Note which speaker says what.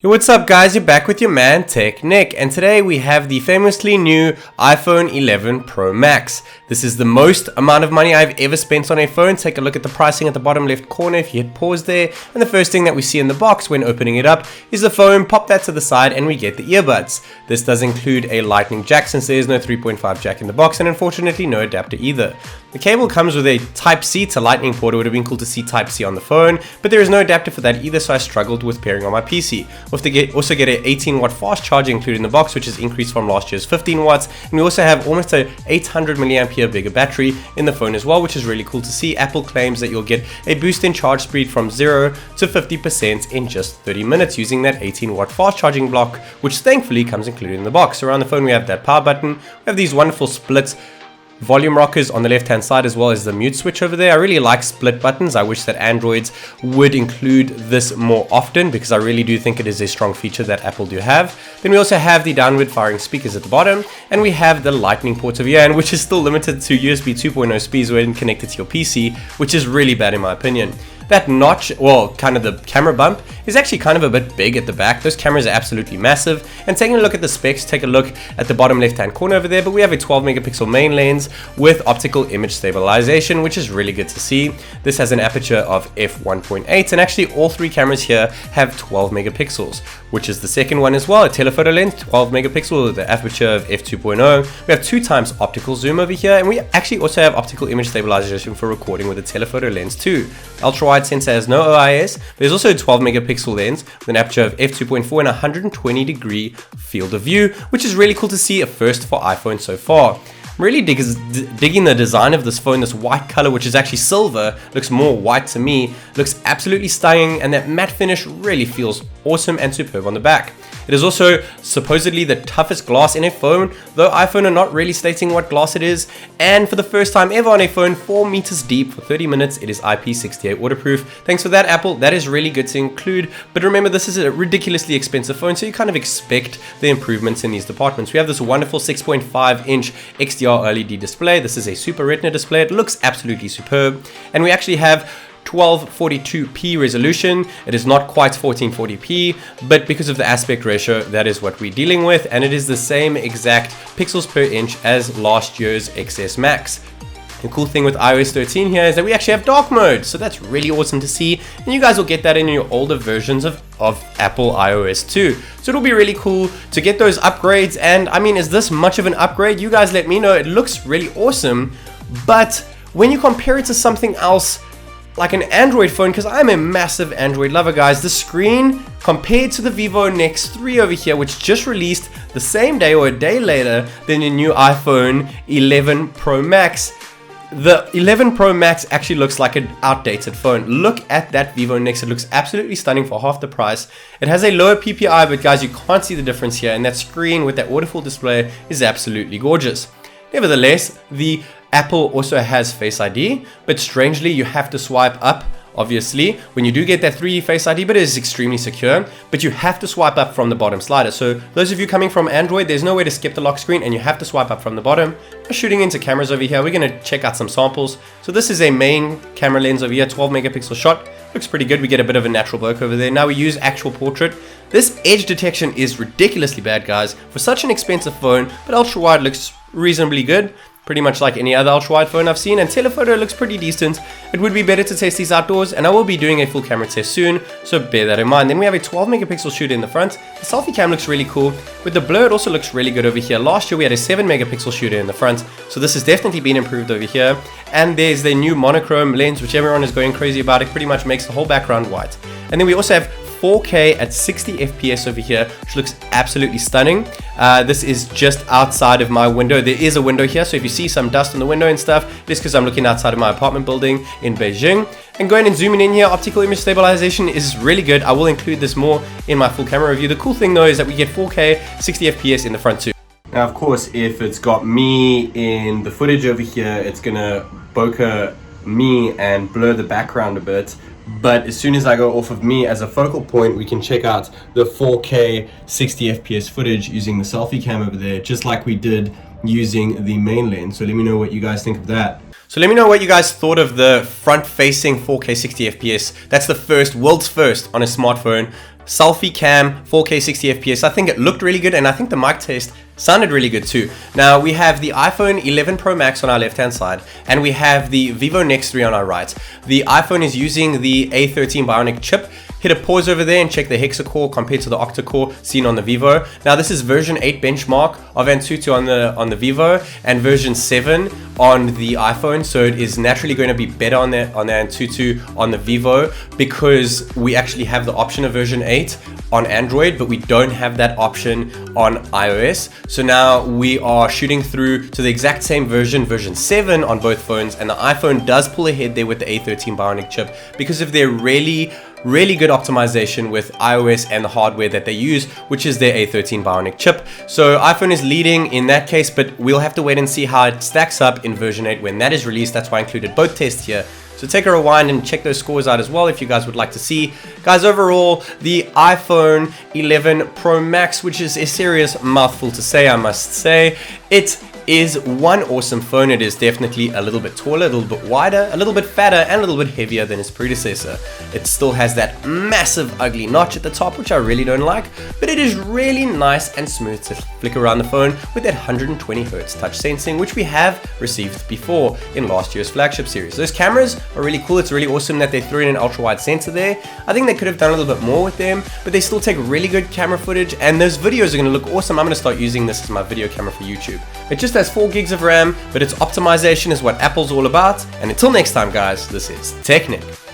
Speaker 1: Yo, what's up guys, you're back with your man TechNick, and today we have the famously new iPhone 11 Pro Max. This is the most amount of money I've ever spent on a phone. Take a look at the pricing at the bottom left corner if you hit pause there, and the first thing that we see in the box when opening it up is the phone. Pop that to the side and we get the earbuds. This does include a lightning jack since there is no 3.5 jack in the box, and unfortunately no adapter either. The cable comes with a Type-C to lightning port. It would have been cool to see Type-C on the phone, but there is no adapter for that either, so I struggled with pairing on my PC. We have to also get an 18 watt fast charger included in the box, which is increased from last year's 15 watts, and we also have almost a 800 milliampere bigger battery in the phone as well, which is really cool to see. Apple claims that you'll get a boost in charge speed from 0 to 50% in just 30 minutes using that 18 watt fast charging block, which thankfully comes included in the box. Around the phone we have that power button, we have these wonderful split volume rockers on the left hand side, as well as the mute switch over there. I really like split buttons. I wish that Androids would include this more often, because I really do think it is a strong feature that Apple do have. Then we also have the downward firing speakers at the bottom, and we have the lightning port over here, and which is still limited to USB 2.0 speeds when connected to your PC, which is really bad in my opinion. That notch, well, kind of the camera bump, is actually kind of a bit big at the back. Those cameras are absolutely massive. And taking a look at the specs, take a look at the bottom left hand corner over there, but we have a 12 megapixel main lens with optical image stabilization, which is really good to see. This has an aperture of f1.8, and actually all three cameras here have 12 megapixels, which is the second one as well. A telephoto lens, 12 megapixel with the aperture of f2.0. We have 2x optical zoom over here, and we actually also have optical image stabilization for recording with a telephoto lens too. Ultrawide sensor has no OIS, but there's also a 12 megapixel lens with an aperture of f2.4 and 120 degree field of view, which is really cool to see, a first for iPhone so far. I'm really digging the design of this phone. This white color, which is actually silver, looks more white to me, looks absolutely stunning, and that matte finish really feels awesome and superb on the back. It is also supposedly the toughest glass in a phone, though iPhone are not really stating what glass it is. And for the first time ever on a phone, 4 meters deep for 30 minutes, it is IP68 waterproof. Thanks for that, Apple. That is really good to include. But remember, this is a ridiculously expensive phone, so you kind of expect the improvements in these departments. We have this wonderful 6.5 inch XDR OLED display. This is a Super Retina display. It looks absolutely superb. And we actually have 1242p resolution. It is not quite 1440p, but because of the aspect ratio, that is what we're dealing with, and it is the same exact pixels per inch as last year's XS Max. The cool thing with iOS 13 here is that we actually have dark mode, so that's really awesome to see, and you guys will get that in your older versions of Apple iOS 2. So it'll be really cool to get those upgrades. And I mean, is this much of an upgrade? You guys let me know. It looks really awesome, but when you compare it to something else like an Android phone, because I'm a massive Android lover, guys, the screen compared to the Vivo NEX 3 over here, which just released the same day or a day later than the new iPhone 11 Pro Max, the 11 Pro Max actually looks like an outdated phone. Look at that Vivo NEX. It looks absolutely stunning for half the price. It has a lower PPI, but guys, you can't see the difference here, and that screen with that waterfall display is absolutely gorgeous. Nevertheless, the Apple also has Face ID, but strangely you have to swipe up, obviously, when you do get that 3D Face ID, but it is extremely secure, but you have to swipe up from the bottom slider. So those of you coming from Android, there's no way to skip the lock screen, and you have to swipe up from the bottom. We're shooting into cameras over here. We're going to check out some samples. So this is a main camera lens over here, 12 megapixel shot. Looks pretty good. We get a bit of a natural bokeh over there. Now we use actual portrait. This edge detection is ridiculously bad, guys, for such an expensive phone, but ultra wide looks reasonably good. Pretty much like any other ultra-wide phone I've seen, and telephoto looks pretty decent. It would be better to test these outdoors, and I will be doing a full camera test soon, so bear that in mind. Then we have a 12 megapixel shooter in the front. The selfie cam looks really cool. With the blur, it also looks really good over here. Last year we had a 7 megapixel shooter in the front, so this has definitely been improved over here. And there's the new monochrome lens, which everyone is going crazy about. It pretty much makes the whole background white. And then we also have 4K at 60 FPS over here, which looks absolutely stunning. This is just outside of my window. There is a window here, so if you see some dust on the window and stuff, it's because I'm looking outside of my apartment building in Beijing. And going and zooming in here, optical image stabilization is really good. I will include this more in my full camera review. The cool thing though is that we get 4K 60 FPS in the front too. Now of course, if it's got me in the footage over here, it's gonna bokeh me and blur the background a bit. But as soon as I go off of me as a focal point, we can check out the 4K 60 FPS footage using the selfie cam over there, just like we did using the main lens. So let me know what you guys think of that. So let me know what you guys thought of the front-facing 4K 60 FPS. That's the world's first on a smartphone. selfie cam, 4K 60 FPS. I think it looked really good, and I think the mic test sounded really good too. Now we have the iPhone 11 Pro Max on our left hand side, and we have the Vivo NEX 3 on our right. The iPhone is using the A13 Bionic chip. Hit a pause over there and check the hexa-core compared to the octa-core seen on the Vivo. Now this is version 8 benchmark of AnTuTu on the Vivo, and version 7 on the iPhone, so it is naturally going to be better on the AnTuTu on the Vivo, because we actually have the option of version 8 on Android, but we don't have that option on iOS. So now we are shooting through to the exact same version 7 on both phones, and the iPhone does pull ahead there with the A13 Bionic chip because of their really good optimization with iOS and the hardware that they use, which is their A13 Bionic chip. So iPhone is leading in that case, but we'll have to wait and see how it stacks up in version 8 when that is released. That's why I included both tests here. So take a rewind and check those scores out as well if you guys would like to see. Guys, overall, the iPhone 11 Pro Max, which is a serious mouthful to say, I must say, it is one awesome phone. It is definitely a little bit taller, a little bit wider, a little bit fatter, and a little bit heavier than its predecessor. It still has that massive ugly notch at the top, which I really don't like, but it is really nice and smooth to flick around the phone with that 120Hz touch sensing, which we have received before in last year's flagship series. Those cameras are really cool. It's really awesome that they threw in an ultra-wide sensor there. I think they could have done a little bit more with them, but they still take really good camera footage, and those videos are going to look awesome. I'm going to start using this as my video camera for YouTube. It just has 4 gigs of RAM, but its optimization is what Apple's all about. And until next time, guys, this is TechNick.